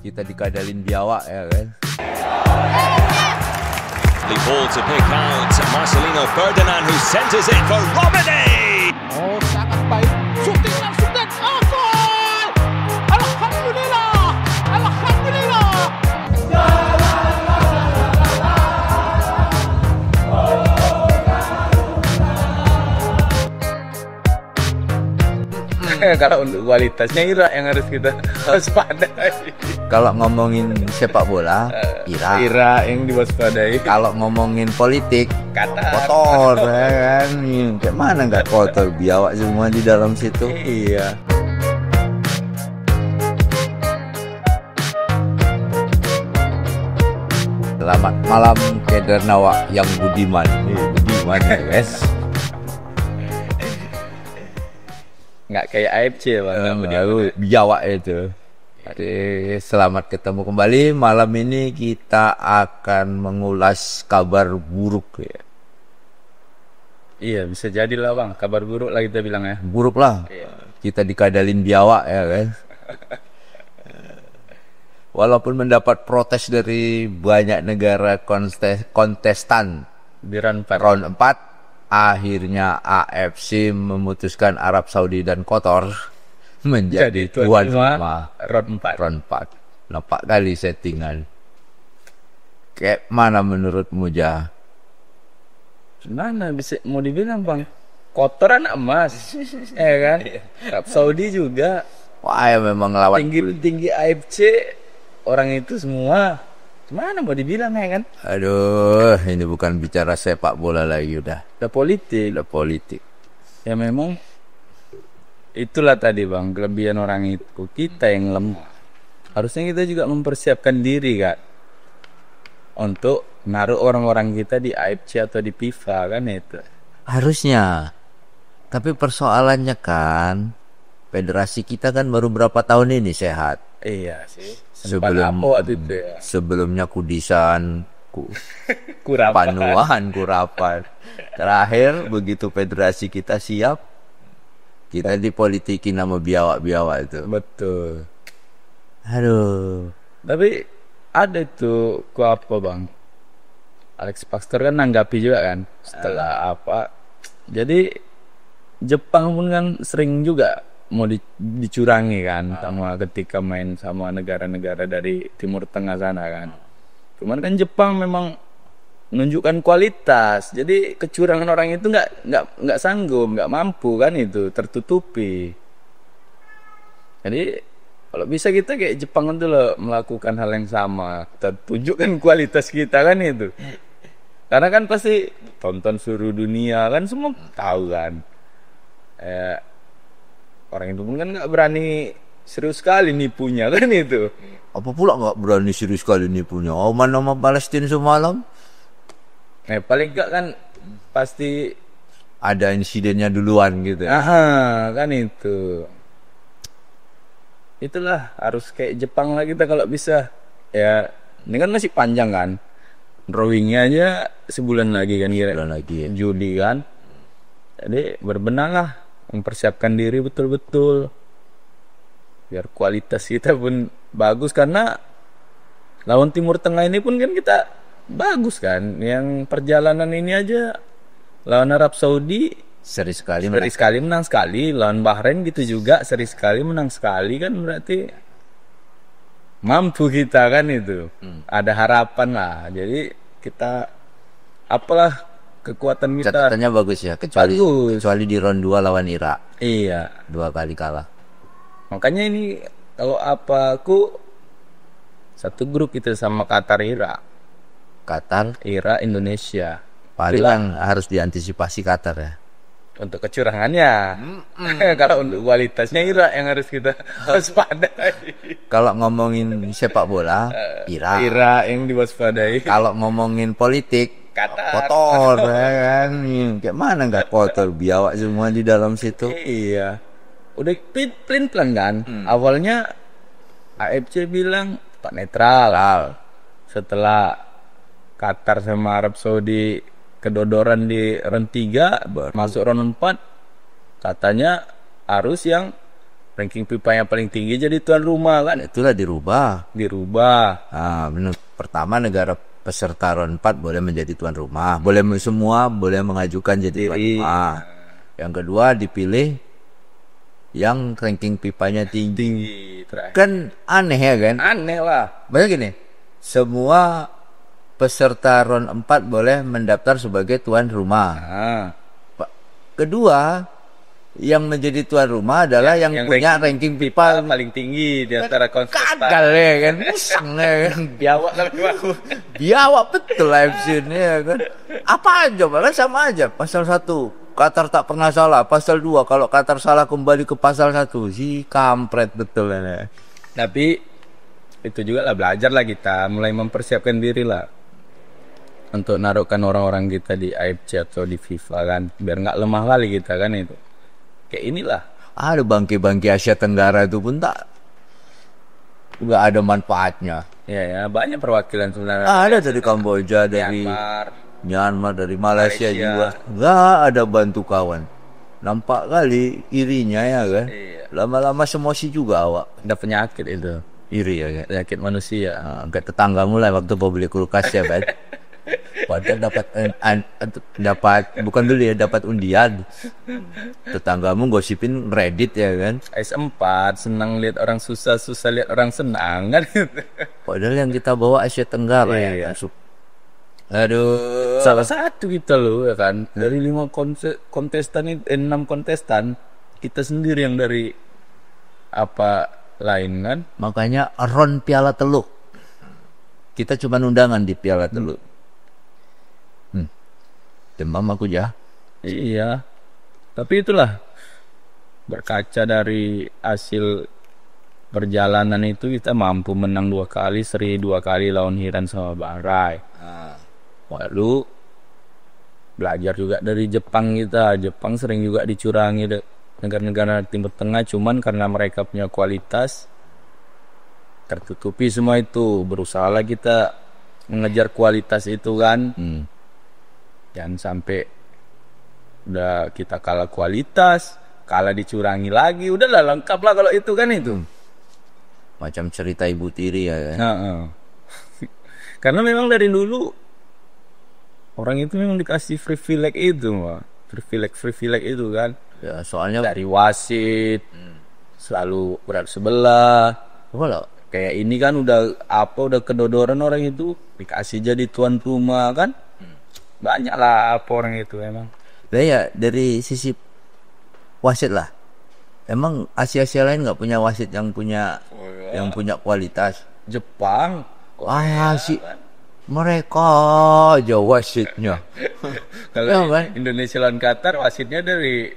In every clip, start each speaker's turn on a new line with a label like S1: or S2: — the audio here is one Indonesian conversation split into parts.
S1: Kita dikadalin biawak ya kan.
S2: The ball to pick out Marcelino Ferdinand, who centers it for Robiney.
S3: Oh, sangat baik. Shooting langsung dan gol! Alhamdulillah! Alhamdulillah!
S4: Kalau untuk kualitasnya Ira yang harus kita waspadai.
S1: Kalau ngomongin sepak bola,
S4: Ira yang diwaspadai.
S1: Kalau ngomongin politik,
S4: Qatar.
S1: kotor ya kan. Kayak mana nggak kotor, biawak semua di dalam situ.
S4: Iya.
S1: Selamat malam Kedarnawa yang budiman. Budiman ya guys.
S4: Nggak kayak AFC Bang.
S1: Baru biawak itu. Jadi, selamat ketemu kembali. Malam ini kita akan mengulas kabar buruk ya.
S4: Iya, bisa jadilah Bang. Kabar buruk lah kita bilang ya.
S1: Buruk lah.
S4: Iya.
S1: Kita dikadalin biawak ya kan. Walaupun mendapat protes dari banyak negara kontestan
S4: Di round 4.
S1: round 4, akhirnya AFC memutuskan Arab Saudi dan Qatar menjadi tuan rumah
S4: round 4.
S1: round 4. Nampak kali settingan. Kayak mana menurutmu, Jah?
S4: Gimana bisa mau dibilang Bang? Kotor anak emas. Ya kan? Arab Saudi juga
S1: Wah, ya memang lawan
S4: tinggi AFC orang itu semua. Gimana mau dibilang ya kan?
S1: Aduh, ini bukan bicara sepak bola lagi udah
S4: Politik.
S1: politik.
S4: Ya memang itulah tadi Bang, kelebihan orang itu. Kita yang lemah. Harusnya kita juga mempersiapkan diri kan untuk naruh orang-orang kita di AFC atau di FIFA kan itu.
S1: Harusnya. Tapi persoalannya kan federasi kita kan baru berapa tahun ini sehat.
S4: Iya sih.
S1: Sebelum
S4: waktu itu ya.
S1: sebelumnya Kudisan,
S4: Kurang
S1: Panuan, Kurapan. Terakhir begitu federasi kita siap, kita dipolitikin sama biawak-biawak itu.
S4: Betul.
S1: Aduh.
S4: Tapi ada itu apa Bang? Alex Pastor kan nanggapi juga kan setelah apa. Jadi Jepang pun kan sering juga mau dicurangi kan sama ketika main sama negara-negara dari Timur Tengah sana kan. Cuman kan Jepang memang menunjukkan kualitas. Jadi kecurangan orang itu nggak sanggup, nggak mampu kan itu tertutupi. Jadi kalau bisa kita kayak Jepang itu loh melakukan hal yang sama, kita tunjukkan kualitas kita kan itu. Karena kan pasti tonton seluruh dunia kan semua tahu kan. Orang itu pun kan nggak berani serius sekali nipunya kan itu.
S1: Apa pula nggak berani serius kali ini punya Oman sama Palestina semalam?
S4: Paling nggak kan pasti
S1: Ada insidennya duluan gitu.
S4: aha kan itu. Itulah harus kayak Jepang lah kita kalau bisa. Ya ini kan masih panjang kan. Drawingnya aja sebulan lagi kan kira.
S1: Bulan lagi.
S4: Juli kan. Jadi berbenah lah, mempersiapkan diri betul-betul biar kualitas kita pun bagus, karena lawan Timur Tengah ini pun kan kita bagus kan. Yang perjalanan ini aja lawan Arab Saudi
S1: Seri sekali.
S4: menang sekali, lawan Bahrain gitu juga seri sekali menang sekali, kan berarti mampu kita kan itu. Ada harapan lah. Jadi kita apalah kekuatan kita.
S1: Catatannya bagus ya. Kecuali
S4: Bagus.
S1: di round 2 lawan Irak.
S4: Iya.
S1: 2 kali kalah.
S4: Makanya ini kalau aku satu grup itu sama Qatar, Irak, Indonesia.
S1: Paling
S4: Itulah
S1: yang harus diantisipasi Qatar ya.
S4: untuk kecurangannya. Kalau untuk kualitasnya Irak yang harus kita waspadai.
S1: Kalau ngomongin sepak bola, Irak.
S4: Irak yang diwaspadai.
S1: Kalau ngomongin politik,
S4: Qatar.
S1: kotor ya kan. Kayak mana nggak kotor, biawak semua di dalam situ.
S4: Iya. Udah plan kan. Awalnya AFC bilang tak netral. Setelah Qatar sama Arab Saudi kedodoran di round 3 masuk round 4, katanya harus yang ranking FIFA yang paling tinggi jadi tuan rumah kan.
S1: Itulah dirubah. Benar. Pertama, negara peserta round 4 boleh menjadi tuan rumah. Semua boleh mengajukan jadi tuan rumah. Yang kedua, dipilih yang ranking FIFA-nya tinggi. Kan aneh ya kan?
S4: Aneh lah.
S1: Banyak gini. Semua peserta round 4 boleh mendaftar sebagai tuan rumah. Kedua, yang menjadi tuan rumah adalah yang punya ranking FIFA
S4: paling tinggi di antara kontestan.
S1: Gagal ya kan? Pusing ya kan? Biawak betul AFC ini ya kan? Apa aja kan sama aja. Pasal 1, Qatar tak pernah salah. Pasal 2, kalau Qatar salah kembali ke pasal 1. Si kampret betul ya.
S4: Tapi itu juga lah, belajar lah kita, mulai mempersiapkan diri lah untuk naruhkan orang-orang kita di AFC atau di FIFA kan, biar nggak lemah kali kita kan. Itu kayak inilah,
S1: ada bangke-bangke Asia Tenggara itu pun nggak ada manfaatnya.
S4: ya banyak perwakilan sebenarnya.
S1: Ada dari Kamboja, dari Myanmar, dari Malaysia juga, nggak ada bantu kawan. Nampak kali irinya ya kan. Lama-lama semosi juga awak.
S4: Ada penyakit itu,
S1: Iri ya kan.
S4: penyakit manusia.
S1: Kayak tetanggamu lah waktu mau beli kulkas ya kan. Padahal dapat undian. Tetanggamu gosipin Reddit ya kan.
S4: S4 senang lihat orang susah lihat orang senang kan.
S1: Padahal yang kita bawa Asia Tenggara ya. Aduh.
S4: Salah satu kita loh ya kan. Dari 5 kontestan, 6 kontestan, kita sendiri yang dari apa lain kan.
S1: Makanya ron Piala Teluk. Kita cuma undangan di Piala Teluk. Demam aku ya.
S4: Iya. Tapi itulah, berkaca dari hasil perjalanan itu kita mampu menang 2 kali, seri 2 kali lawan Iran sama Bahrain. Lalu belajar juga dari Jepang kita. Jepang sering juga dicurangi negara-negara Timur Tengah, cuman karena mereka punya kualitas tertutupi semua itu. Berusahalah kita mengejar kualitas itu kan. Jangan sampai udah kita kalah kualitas, kalah dicurangi lagi, udahlah lengkap lah kalau itu kan itu.
S1: Macam cerita Ibu Tiri ya kan.
S4: Karena memang dari dulu orang itu memang dikasih privilege itu, privilege itu kan.
S1: Ya, soalnya
S4: dari wasit selalu berat sebelah. Kayak ini kan udah kedodoran orang itu dikasih jadi tuan rumah kan. Banyak lah orang itu emang.
S1: Ya dari sisi wasit lah. Emang Asia lain nggak punya wasit yang punya kualitas.
S4: Jepang.
S1: Mereka aja wasitnya.
S4: Kalau kan? Indonesia lawan Qatar wasitnya dari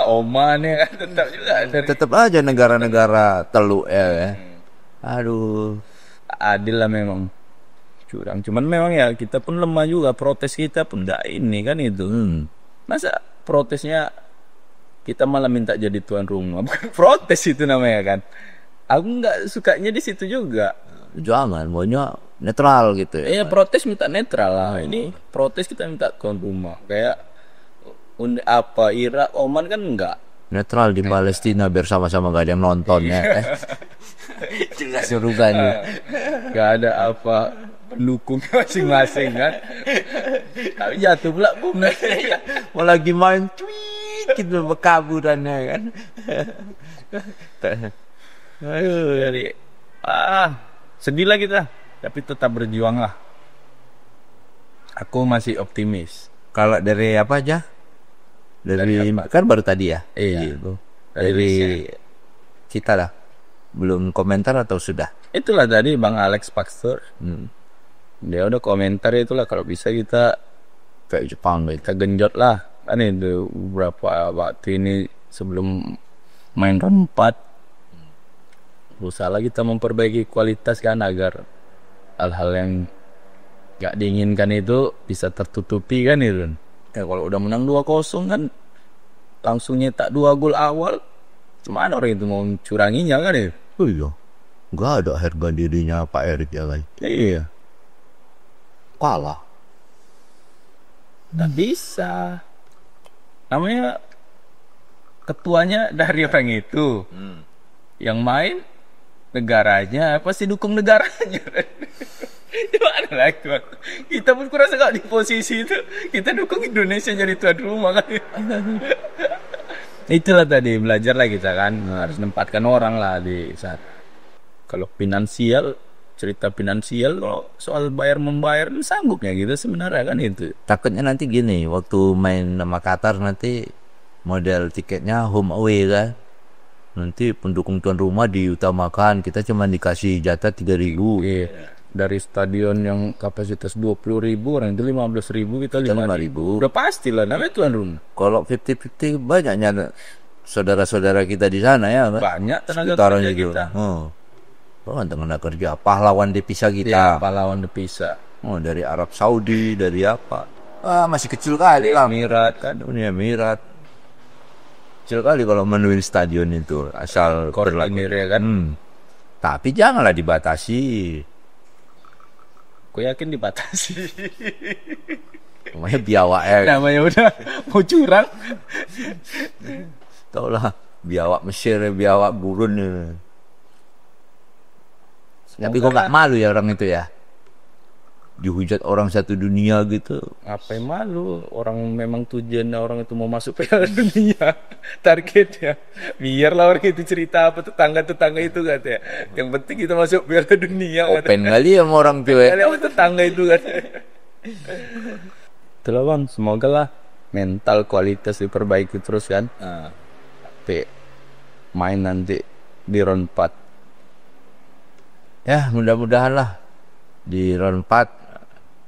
S4: Oman ya kan,
S1: tetap aja negara-negara teluk ya kan. Aduh,
S4: adil lah memang. Curang, cuman memang ya kita pun lemah juga, protes kita pun ini kan itu. Masa protesnya kita malah minta jadi tuan rumah, bukan protes itu namanya kan. Aku nggak sukanya di situ juga.
S1: Jangan, maunya netral gitu ya.
S4: Protes minta netral lah. Ini protes kita minta tuan rumah. Kayak Irak, Oman kan enggak.
S1: Netral di Palestina biar sama-sama gak ada yang nontonnya. Jelas suruhannya.
S4: Gak ada pendukung masing-masing kan. Tapi jatuh pula bunga.
S1: Mau lagi main tweet gitu berkaburannya kan.
S4: Aduh, jadi sedih lah kita, tapi tetap berjuang lah. Aku masih optimis.
S1: Kalau dari apa aja? Dari kan baru tadi ya.
S4: Iya.
S1: Gitu. Dari kita lah. Belum komentar atau sudah?
S4: Itulah tadi Bang Alex Pastor. Dia udah komentar itulah, kalau bisa kita
S1: kayak Jepang gitu.
S4: Kita genjot lah. Kan itu beberapa waktu ini sebelum main round 4. Berusaha kita memperbaiki kualitas kan, agar hal-hal yang gak diinginkan itu bisa tertutupi kan itu. Ya kalau udah menang 2-0 kan langsung nyetak 2 gol awal, gimana orang itu mau curanginya kan ya?
S1: Oh iya, gak ada harga dirinya Pak Erik ya kan?
S4: Iya,
S1: kalah.
S4: Gak bisa. Namanya ketuanya dari orang itu. Yang main negaranya pasti dukung negaranya. Gimana lagi tuan? Kita pun kurasa gak di posisi itu. Kita dukung Indonesia jadi tuan rumah kan. Itulah tadi belajar lah kita kan, harus menempatkan orang lah di saat. Kalau finansial, cerita finansial soal bayar membayar sanggupnya gitu sebenarnya kan itu.
S1: Takutnya nanti gini, waktu main sama Qatar nanti model tiketnya home away kan. Nanti pendukung tuan rumah diutamakan, kita cuma dikasih jatah 3.000.
S4: Iya. Dari stadion yang kapasitas 20.000, orang itu 15.000, kita 5.000. Udah pasti lah, namanya tuan rumah.
S1: Kalau 50-50 banyaknya saudara-saudara kita di sana ya kan?
S4: Banyak tenaga
S1: Sekitaran
S4: kerja
S1: gitu.
S4: kita.
S1: Tenaga kerja, pahlawan devisa kita.
S4: Ya, pahlawan devisa.
S1: Dari Arab Saudi, dari apa? Masih kecil kali lah.
S4: Emirat kan.
S1: Uni Emirat. Kecil kali kalau menuin stadion itu, asal
S4: Koordinir ya kan.
S1: Tapi janganlah dibatasi.
S4: Aku yakin dibatasi.
S1: Namanya biawak
S4: Namanya udah mau curang.
S1: Tau lah, biawak Mesir, biawak gurun. Tapi kok gak malu ya orang itu ya? Dihujat orang satu dunia gitu.
S4: Apa yang malu? Orang memang tujuannya orang itu mau masuk Piala Dunia. Targetnya. Biarlah orang itu cerita apa tetangga-tetangga itu katanya. Yang penting kita masuk Piala Dunia.
S1: Open kali ya sama orang tua.
S4: Kali sama tetangga itu katanya. Itulah bang, semoga lah mental kualitas diperbaiki terus kan. Tapi main nanti di round 4.
S1: Ya mudah-mudahan lah di round 4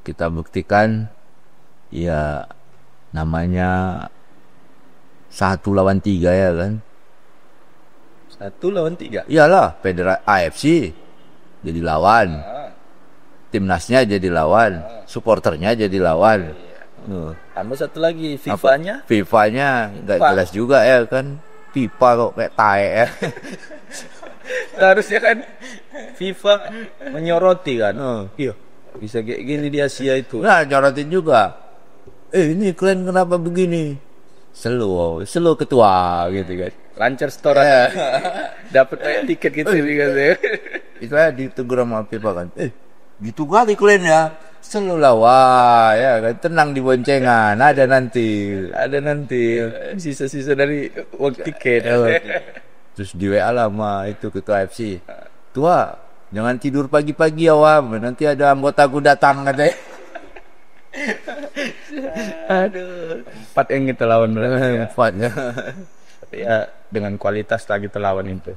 S1: kita buktikan ya namanya 1 lawan 3 ya kan.
S4: 1 lawan 3.
S1: Iyalah, AFC jadi lawan. Timnasnya jadi lawan, supporternya jadi lawan.
S4: Tambah satu lagi FIFA-nya.
S1: FIFA-nya enggak jelas juga ya kan. FIFA kok kayak tae ya.
S4: Harusnya kan FIFA menyoroti kan. Iya. Bisa kayak gini di Asia itu.
S1: Nah, nyorotin juga. Ini kalian kenapa begini? Slow ketua gitu kan.
S4: Lancar store. Dapat tiket gitu katanya.
S1: Itu aja ditegur sama FIFA kan. Gitu kali kalian ya. Slow lah wah ya kan. Tenang di boncengan. Ada nanti
S4: Sisa-sisa dari uang tiket.
S1: Terus di WA lah sama itu ketua FC. Tua, jangan tidur pagi-pagi ya Wam. Nanti ada anggotaku datang katanya.
S4: Aduh. 4 yang kita lawan berarti.
S1: 4 ya.
S4: Tapi ya dengan kualitas lah kita lawan itu.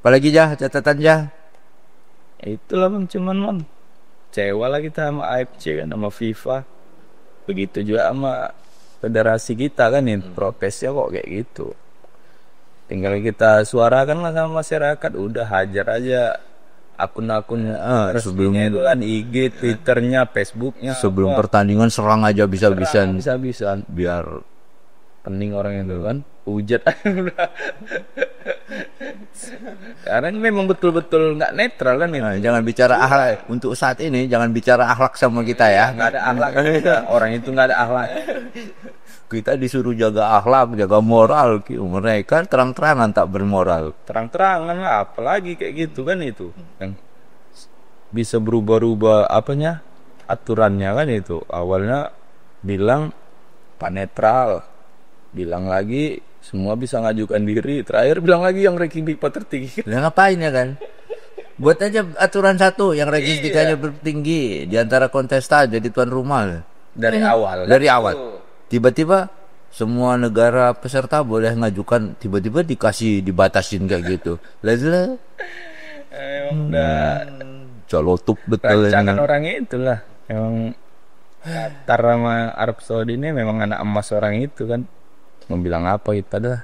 S1: Apalagi Jah, catatan Jah.
S4: Itulah bang, cuman bang. Kecewa lah kita sama AFC kan, sama FIFA. Begitu juga sama federasi kita kan, protesnya kok kayak gitu. Tinggal kita suarakan lah sama masyarakat. Udah hajar aja akun-akunnya sebelumnya itu kan IG, Twitternya, Facebooknya.
S1: Sebelum pertandingan serang aja bisa-bisan.
S4: Bisa-bisan.
S1: Biar
S4: pening orang itu kan. Hujat. Karena ini memang betul-betul nggak netral kan.
S1: Nah, jangan bicara akhlak. Untuk saat ini jangan bicara akhlak sama kita ya.
S4: Nggak ada akhlak. Orang itu nggak ada akhlak.
S1: Kita disuruh jaga akhlak, jaga moral. Mereka terang-terangan tak bermoral.
S4: Terang-terangan lah, apalagi kayak gitu kan itu. Yang bisa berubah-ubah apanya? Aturannya kan itu. Awalnya bilang netral. Bilang lagi semua bisa ngajukan diri. Terakhir bilang lagi yang ranking FIFA tertinggi.
S1: Lah ngapain ya kan? Buat aja aturan satu yang ranking FIFA-nya tertinggi di antara kontestan jadi tuan rumah.
S4: Dari awal.
S1: Dari awal. Tiba-tiba semua negara peserta boleh ngajukan, tiba-tiba dibatasin kayak gitu. Lah
S4: udah
S1: colotup betul
S4: rancangan orang itulah. Emang Qatar sama Arab Saudi ini memang anak emas orang itu kan. Mau bilang apa itu dah.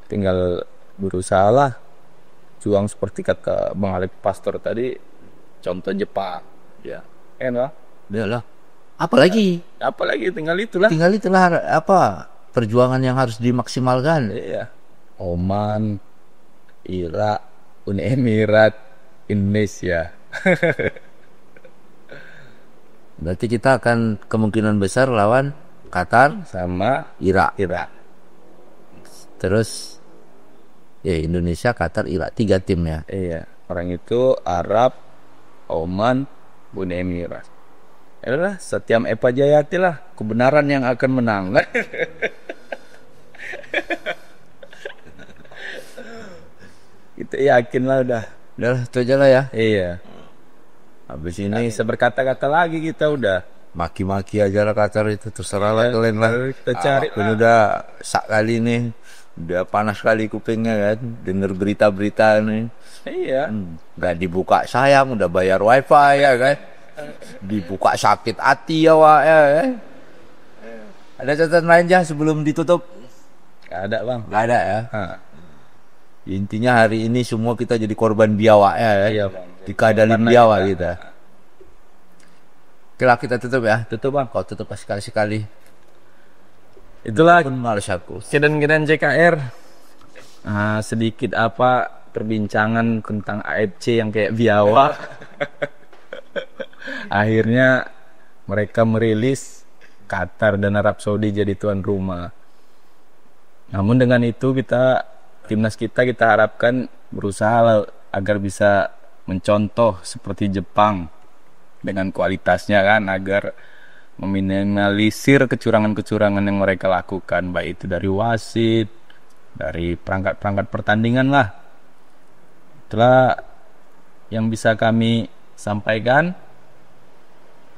S4: Tinggal berusaha lah. Juang seperti kata Bang Alex Pastor tadi. Contoh Jepang. Ya. Enak.
S1: Iyalah. Apalagi
S4: tinggal itulah
S1: apa perjuangan yang harus dimaksimalkan.
S4: Iya. Oman, Irak, Uni Emirat, Indonesia.
S1: Berarti kita akan kemungkinan besar lawan Qatar
S4: sama
S1: Irak. Terus ya Indonesia, Qatar, Irak, 3 tim ya.
S4: Iya, orang itu Arab, Oman, Uni Emirat. Yalah, Satyam Eva Jayati lah, kebenaran yang akan menang. Kita yakin lah udah.
S1: Udah lah, itu aja lah ya.
S4: Iya.
S1: Habis
S4: Nggak
S1: ini
S4: bisa berkata-kata lagi kita udah.
S1: maki-maki aja lah Qatar itu, terserah lah kalian lah.
S4: Kita cari
S1: Apapun
S4: lah.
S1: udah sak kali nih, udah panas kali kupingnya kan, denger berita-berita nih.
S4: Iya.
S1: Nggak dibuka sayang, udah bayar wifi ya kan. Dibuka sakit hati ya wak ya kan. Ada catatan lain ya sebelum ditutup?
S4: Nggak ada bang.
S1: Nggak ada ya.
S4: Hah.
S1: Intinya hari ini semua kita jadi korban biawak ya kan.
S4: Iya bang.
S1: Dikadalin
S4: Karena
S1: biawak kita. Oke lah, kita tutup ya.
S4: Tutup bang.
S1: Kau tutup sekali-sekali.
S4: Itulah
S1: Pun males aku.
S4: kejadian JKR. Sedikit apa perbincangan tentang AFC yang kayak biawak. Akhirnya mereka merilis Qatar dan Arab Saudi jadi tuan rumah. Namun dengan itu timnas kita harapkan berusaha agar bisa mencontoh seperti Jepang dengan kualitasnya kan, agar meminimalisir kecurangan-kecurangan yang mereka lakukan, baik itu dari wasit, dari perangkat-perangkat pertandingan lah. Itulah yang bisa kami sampaikan.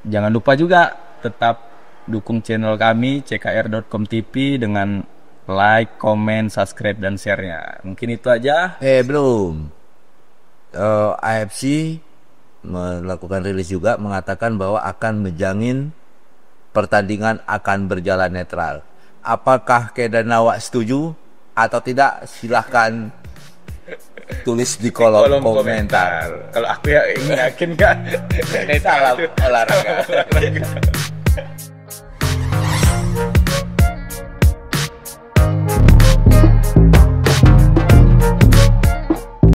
S4: Jangan lupa juga tetap dukung channel kami ckr.com TV dengan like, komen, subscribe, dan share-nya. Mungkin itu aja.
S1: Belum. AFC melakukan rilis juga mengatakan bahwa akan menjamin pertandingan akan berjalan netral. Apakah Kedan Awak setuju atau tidak? Silahkan tulis di kolom komentar.
S4: Kalau aku ya yakin kan.
S1: Salam olahraga.